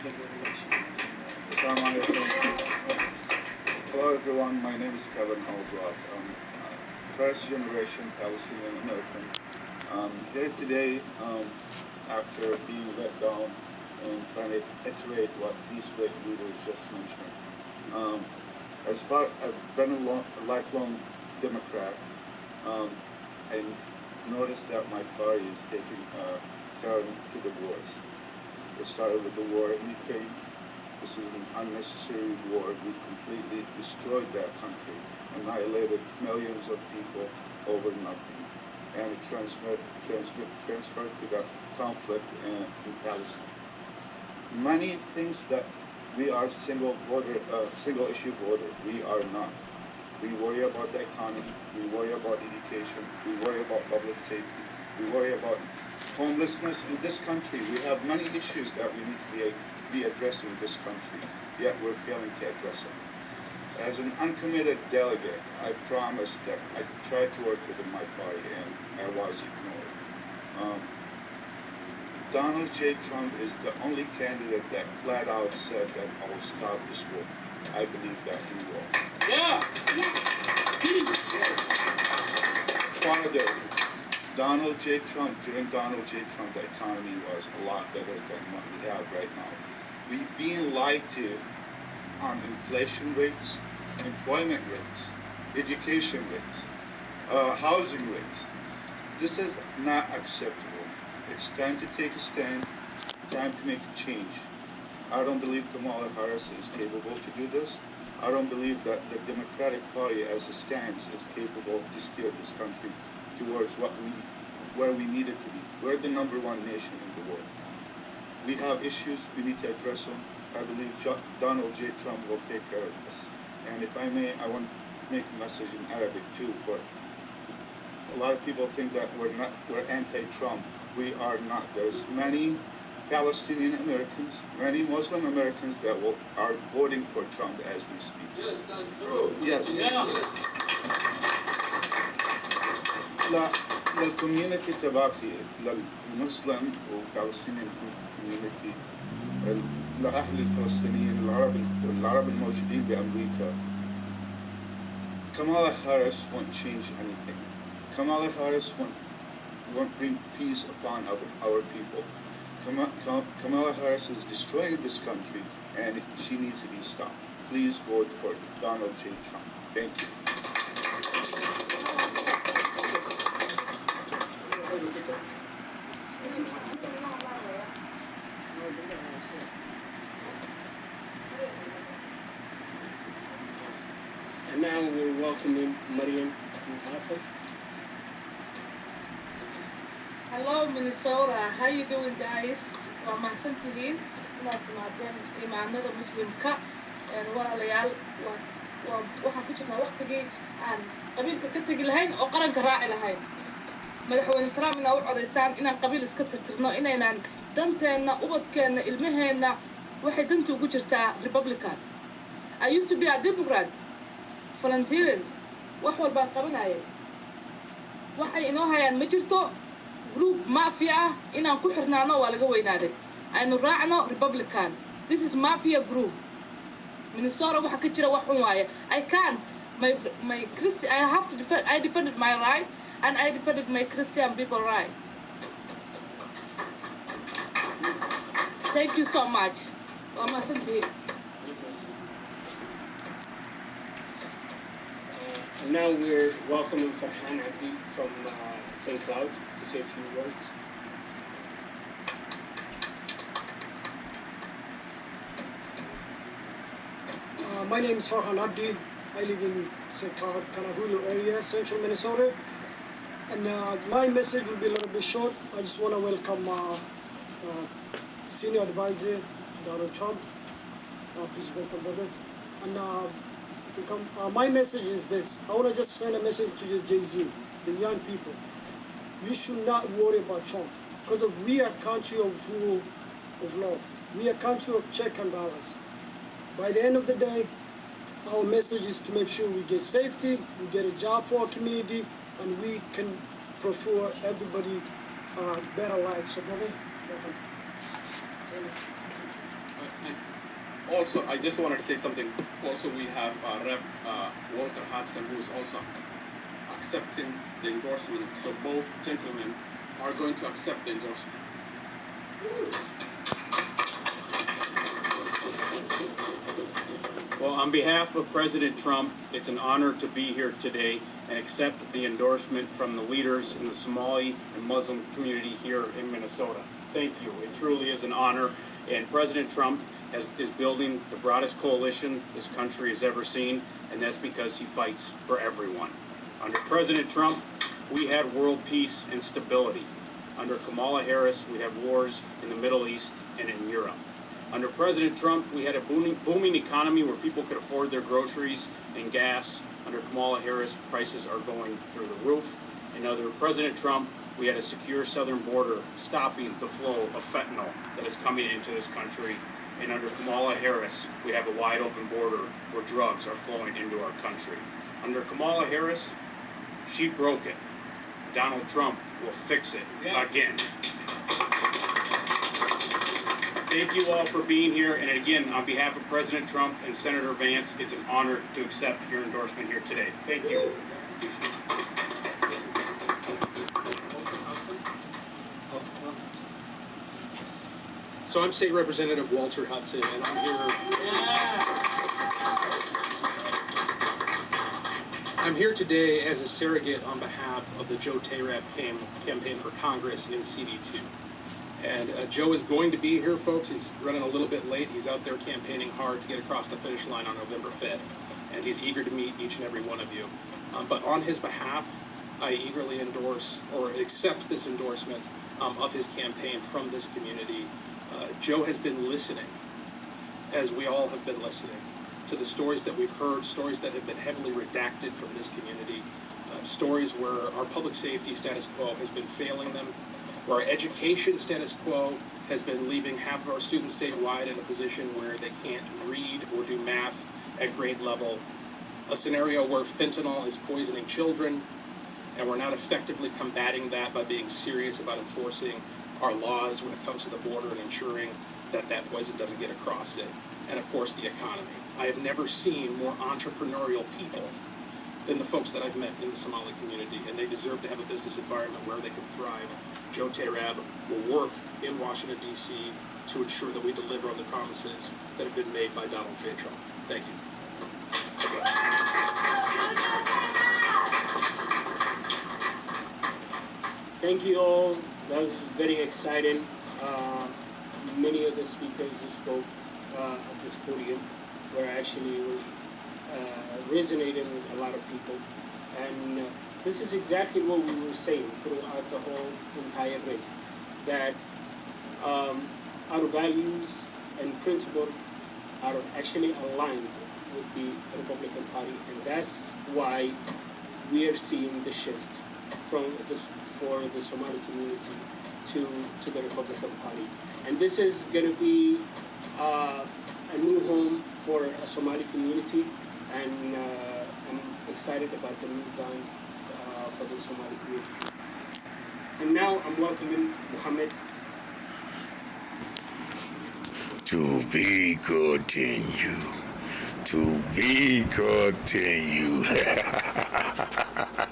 general election. Hello everyone, my name is Kevin Albrock. I'm first generation Palestinian American. Here today after being let down and trying to iterate what these great leaders just mentioned. I've been a lifelong Democrat. I noticed that my party is taking a turn to the worst. It started with the war in Ukraine. This is an unnecessary war. We completely destroyed that country, annihilated millions of people over nothing, and it transferred to the conflict in Palestine. Many things that we are single issue voter. We are not. We worry about the economy. We worry about education. We worry about public safety. We worry about homelessness in this country. We have many issues that we need to be addressing in this country, yet we're failing to address them. As an uncommitted delegate, I promised that I tried to work within my party, and I was ignored. Donald J. Trump is the only candidate that flat out said that I will stop this war. I believe that he will. Yeah! Further, Donald J. Trump, during Donald J. Trump, the economy was a lot better than what we have right now. We're being lied to on inflation rates, employment rates, education rates, housing rates. This is not acceptable. It's time to take a stand, time to make a change. I don't believe Kamala Harris is capable to do this. I don't believe that the Democratic Party as it stands is capable to steer this country towards where we need it to be. We're the #1 nation in the world. We have issues, we need to address them. I believe Donald J. Trump will take care of this. And if I may, I want to make a message in Arabic too. For a lot of people think that we're anti-Trump. We are not. There's many Palestinian Americans, many Muslim Americans that are voting for Trump as we speak. Yes, that's true. Yes. Yeah. للكوميونتي تبعتي للمسلم والبالستينيين كوميونتي لأهل الفلسطينيين العرب الموجودين بأمريكا. Kamala Harris won't change anything. Kamala Harris won't bring peace upon our people. Kamala Harris is destroying this country, and she needs to be stopped. Please vote for Donald J. Trump. Thank you. And now we're welcoming Mariam. Hello Minnesota, how you doing guys? Waa mahadsantihiin inaad timaadeen imaanada muslimka walaalayaal waxaan ku jirnaa waqtigii aan qabiilka ka tegi lahayn oo qaranka raaci lahayn. Madaxweyne Trump inaa u codaysaan inaan qabiil iska tirtirno, inaynaan danteenna, ubadkeenna, ilmaheenna waxay danta ugu jirtaa Republican. I used to be a Democrat, volunteering, wax walbaan qabanayay. Waxay inoo hayaan ma jirto. Group mafia inaan ku xirnaano waa laga weynaaday. Aynu raacno Republican. This is mafia group. Minnesota waxa ka jira wax xun waaye. I have to defend. I defended my right and I defended my Christian people right. Thank you so much. Waa mahadsantihiin. And now we're welcoming Farhan Abdi from St. Cloud to say a few words. My name is Farhan Abdi. I live in St. Cloud, Kanahulu area, central Minnesota. And my message will be a little bit short. I just want to welcome senior advisor to Donald Trump. Please welcome, brother. And my message is this. I want to just send a message to the Jay-Z, the young people. You should not worry about Trump because we are a country of rule of law. We are a country of check and balance. By the end of the day, our message is to make sure we get safety, we get a job for our community, and we can prefer everybody better life. So, brother, welcome. also, I just wanted to say something. Also, we have Rep. Walter Hudson, who is also accepting the endorsement. So both gentlemen are going to accept the endorsement. Well, on behalf of President Trump, it's an honor to be here today and accept the endorsement from the leaders in the Somali and Muslim community here in Minnesota. Thank you. It truly is an honor. And President Trump is building the broadest coalition this country has ever seen, and that's because he fights for everyone. Under President Trump, we had world peace and stability. Under Kamala Harris, we have wars in the Middle East and in Europe. Under President Trump, we had a booming economy where people could afford their groceries and gas. Under Kamala Harris, prices are going through the roof. And under President Trump, we had a secure southern border stopping the flow of fentanyl that is coming into this country. And under Kamala Harris, we have a wide open border where drugs are flowing into our country. Under Kamala Harris, she broke it. Donald Trump will fix it again. Thank you all for being here. And again, on behalf of President Trump and Senator Vance, it's an honor to accept your endorsement here today. Thank you. So I'm State Representative Walter Hudson, and I'm here. I'm here today as a surrogate on behalf of the Joe Tayrab campaign for Congress in CD2. And Joe is going to be here, folks. He's running a little bit late. He's out there campaigning hard to get across the finish line on November 5th. And he's eager to meet each and every one of you. But on his behalf, I eagerly endorse or accept this endorsement of his campaign from this community. Joe has been listening, as we all have been listening, to the stories that we've heard, stories that have been heavily redacted from this community, stories where our public safety status quo has been failing them, where our education status quo has been leaving half of our students statewide in a position where they can't read or do math at grade level, a scenario where fentanyl is poisoning children, and we're not effectively combating that by being serious about enforcing our laws when it comes to the border and ensuring that that poison doesn't get across it. And of course, the economy. I have never seen more entrepreneurial people than the folks that I've met in the Somali community, and they deserve to have a business environment where they can thrive. Joe Tayrab will work in Washington, D.C. to ensure that we deliver on the promises that have been made by Donald J. Trump. Thank you. Thank you all. That was very exciting. Many of the speakers who spoke at this podium were actually resonating with a lot of people. And this is exactly what we were saying throughout the whole entire race, that our values and principles are actually aligned with the Republican Party, and that's why we are seeing the shift from for the Somali community to the Republican Party. And this is going to be a new home for a Somali community, and I'm excited about the new dawn for the Somali community. And now I'm welcoming Muhammad. To be continued. To be continued.